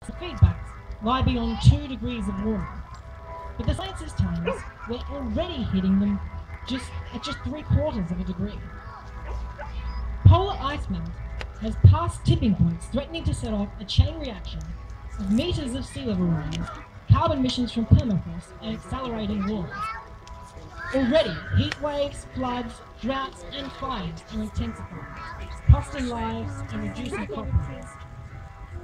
The feedbacks lie beyond 2 degrees of warming. But the science is telling us we're already hitting them at just 3/4 of a degree. Polar ice melt has passed tipping points threatening to set off a chain reaction of meters of sea level rise, carbon emissions from permafrost, and accelerating warming. Already, heat waves, floods, droughts, and fires are intensifying, costing lives and reducing crop yields.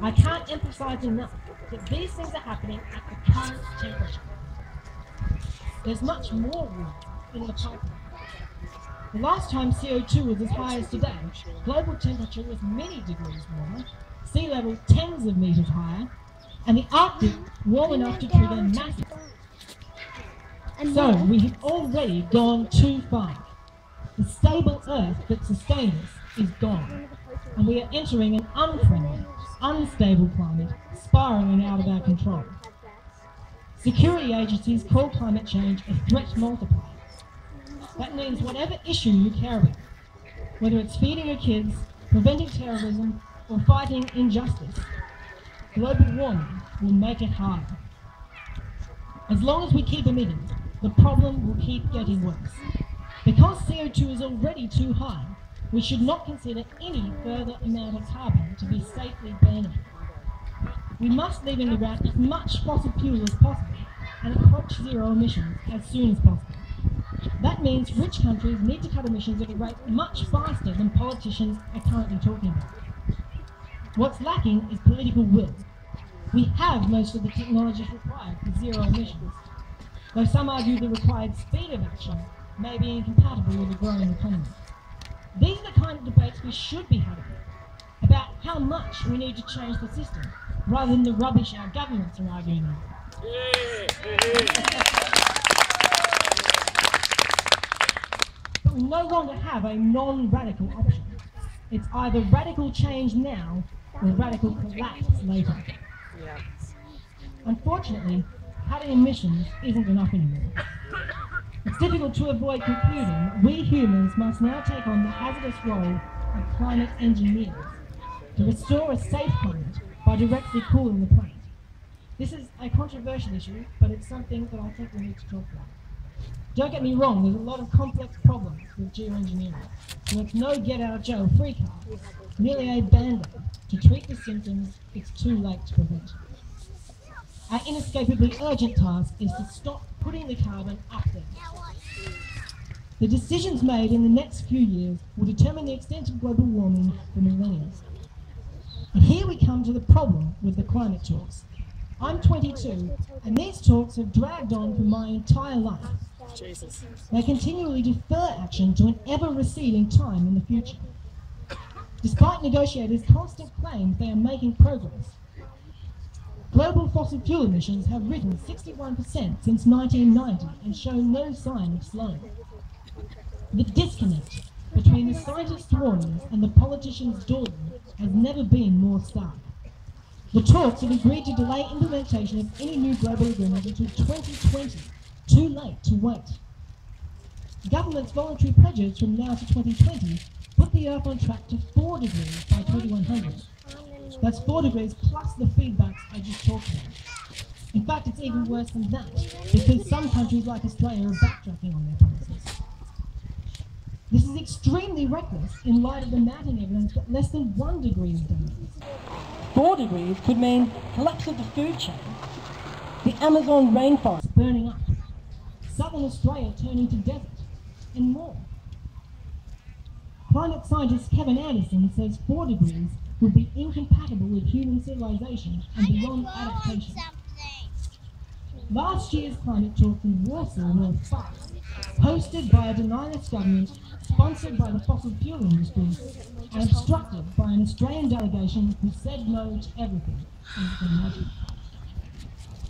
I can't emphasize enough that these things are happening at the current temperature. There's much more water in the pipeline. The last time CO2 was as high as today, global temperature was many degrees warmer, sea level tens of meters higher, and the Arctic warm enough to trigger massive. So we have already gone too far. The stable Earth that sustained us is gone, and we are entering an unfriendly, unstable climate spiraling out of our control. Security agencies call climate change a threat multiplier. That means whatever issue you care about, whether it's feeding your kids, preventing terrorism, or fighting injustice, global warming will make it harder. As long as we keep emitting, the problem will keep getting worse. Because CO2 is already too high, we should not consider any further amount of carbon to be safely burnable. We must leave in the ground as much fossil fuel as possible and approach zero emissions as soon as possible. That means rich countries need to cut emissions at a rate much faster than politicians are currently talking about. What's lacking is political will. We have most of the technologies required for zero emissions, though some argue the required speed of action may be incompatible with a growing economy. These are the kind of debates we should be having, about how much we need to change the system, rather than the rubbish our governments are arguing about. But we no longer have a non-radical option. It's either radical change now or radical collapse later. Unfortunately, cutting emissions isn't enough anymore. It's difficult to avoid concluding we humans must now take on the hazardous role of climate engineers to restore a safe climate by directly cooling the planet. This is a controversial issue, but it's something that I think we need to talk about. Don't get me wrong, there's a lot of complex problems with geoengineering, and it's no get-out-of-jail-free card, merely a band-aid. To treat the symptoms, it's too late to prevent. Our inescapably urgent task is to stop putting the carbon up there. The decisions made in the next few years will determine the extent of global warming for millennia. And here we come to the problem with the climate talks. I'm 22, and these talks have dragged on for my entire life. Jesus. They continually defer action to an ever-receding time in the future. Despite negotiators' constant claims they are making progress, global fossil fuel emissions have risen 61% since 1990 and show no sign of slowing. The disconnect between the scientists' warnings and the politicians' dawdling has never been more stark. The talks have agreed to delay implementation of any new global agreement until 2020. Too late to wait. Government's voluntary pledges from now to 2020 put the Earth on track to 4 degrees by 2100. That's 4 degrees plus the feedbacks I just talked about. In fact, it's even worse than that, because some countries like Australia are backtracking on their promises. This is extremely reckless in light of the mounting evidence that less than 1 degree is dangerous. 4 degrees could mean collapse of the food chain, the Amazon rainforest burning up, southern Australia turning to desert, and more. Climate scientist Kevin Anderson says 4 degrees would be incompatible with human civilization and beyond adaptation. Last year's climate talks in Warsaw were a farce, hosted by a denialist government, sponsored by the fossil fuel industry, and obstructed by an Australian delegation who said no to everything, as you can imagine.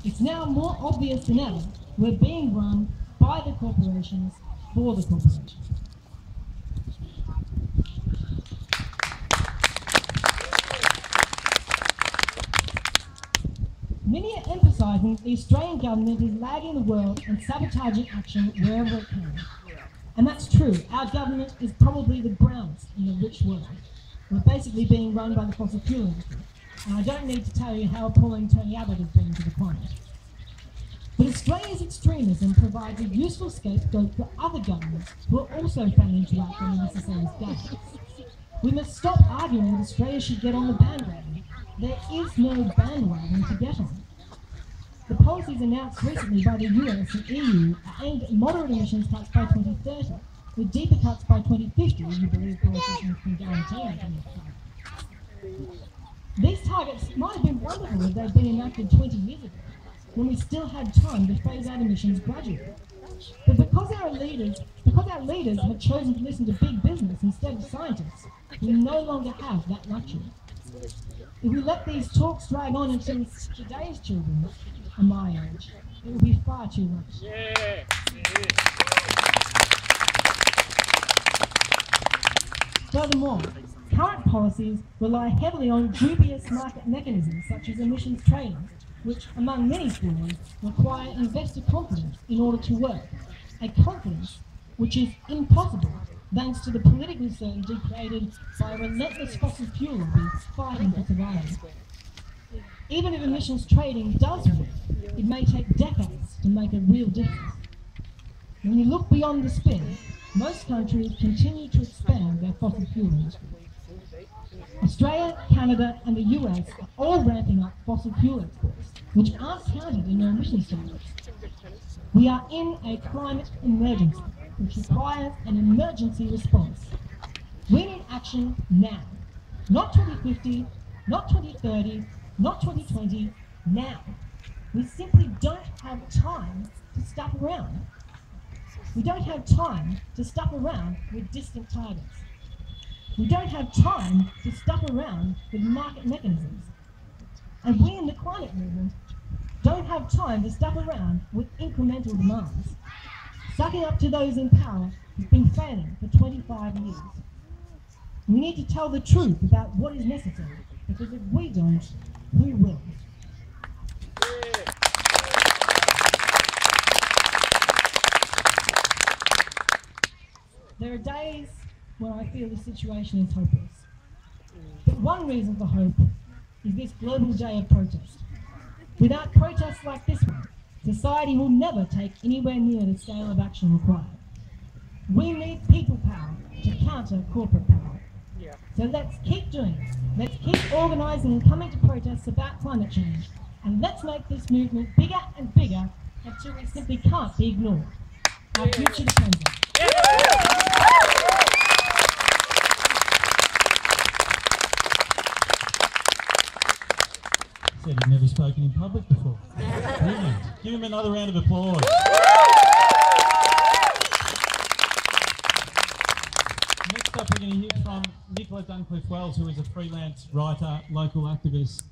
It's now more obvious than ever we're being run by the corporations for the corporations. Many are emphasising the Australian government is lagging the world and sabotaging action wherever it can. And that's true. Our government is probably the brownest in the rich world. We're basically being run by the fossil fuel industry. And I don't need to tell you how appalling Tony Abbott has been to the climate. But Australia's extremism provides a useful scapegoat for other governments who are also failing to act on the necessary steps. We must stop arguing that Australia should get on the bandwagon. There is no bandwagon to get on. The policies announced recently by the US and EU are aimed at moderate emissions cuts by 2030, with deeper cuts by 2050, you believe politicians can guarantee making it. These targets might have been wonderful if they'd been enacted 20 years ago, when we still had time to phase out emissions gradually. But because our leaders have chosen to listen to big business instead of scientists, we no longer have that luxury. If we let these talks drag on until today's children are my age, it will be far too late. Furthermore, current policies rely heavily on dubious market mechanisms such as emissions trading, which, among many flaws, require investor confidence in order to work, a confidence which is impossible thanks to the political certainty created by a relentless fossil fuel lobby fighting for survival. Even if emissions trading does work, it may take decades to make a real difference. When you look beyond the spin, most countries continue to expand their fossil fuel industries. Australia, Canada and the US are all ramping up fossil fuel exports, which aren't counted in their emissions targets. We are in a climate emergency, which requires an emergency response. We need action now. Not 2050, not 2030, not 2020, now. We simply don't have time to stuff around. We don't have time to stuff around with distant targets. We don't have time to stuff around with market mechanisms. And we in the climate movement don't have time to stuff around with incremental demands. Sucking up to those in power has been failing for 25 years. We need to tell the truth about what is necessary, because if we don't, who will? There are days when I feel the situation is hopeless. But one reason for hope is this global day of protest. Without protests like this one, society will never take anywhere near the scale of action required. We need people power to counter corporate power. So let's keep doing it. Let's keep organising and coming to protests about climate change. And let's make this movement bigger and bigger until we simply can't be ignored. Our future depends on it. Said he'd never spoken in public before. Brilliant. Give him another round of applause. Next up we're going to hear from Nicola Duncliffe-Wells, who is a freelance writer, local activist,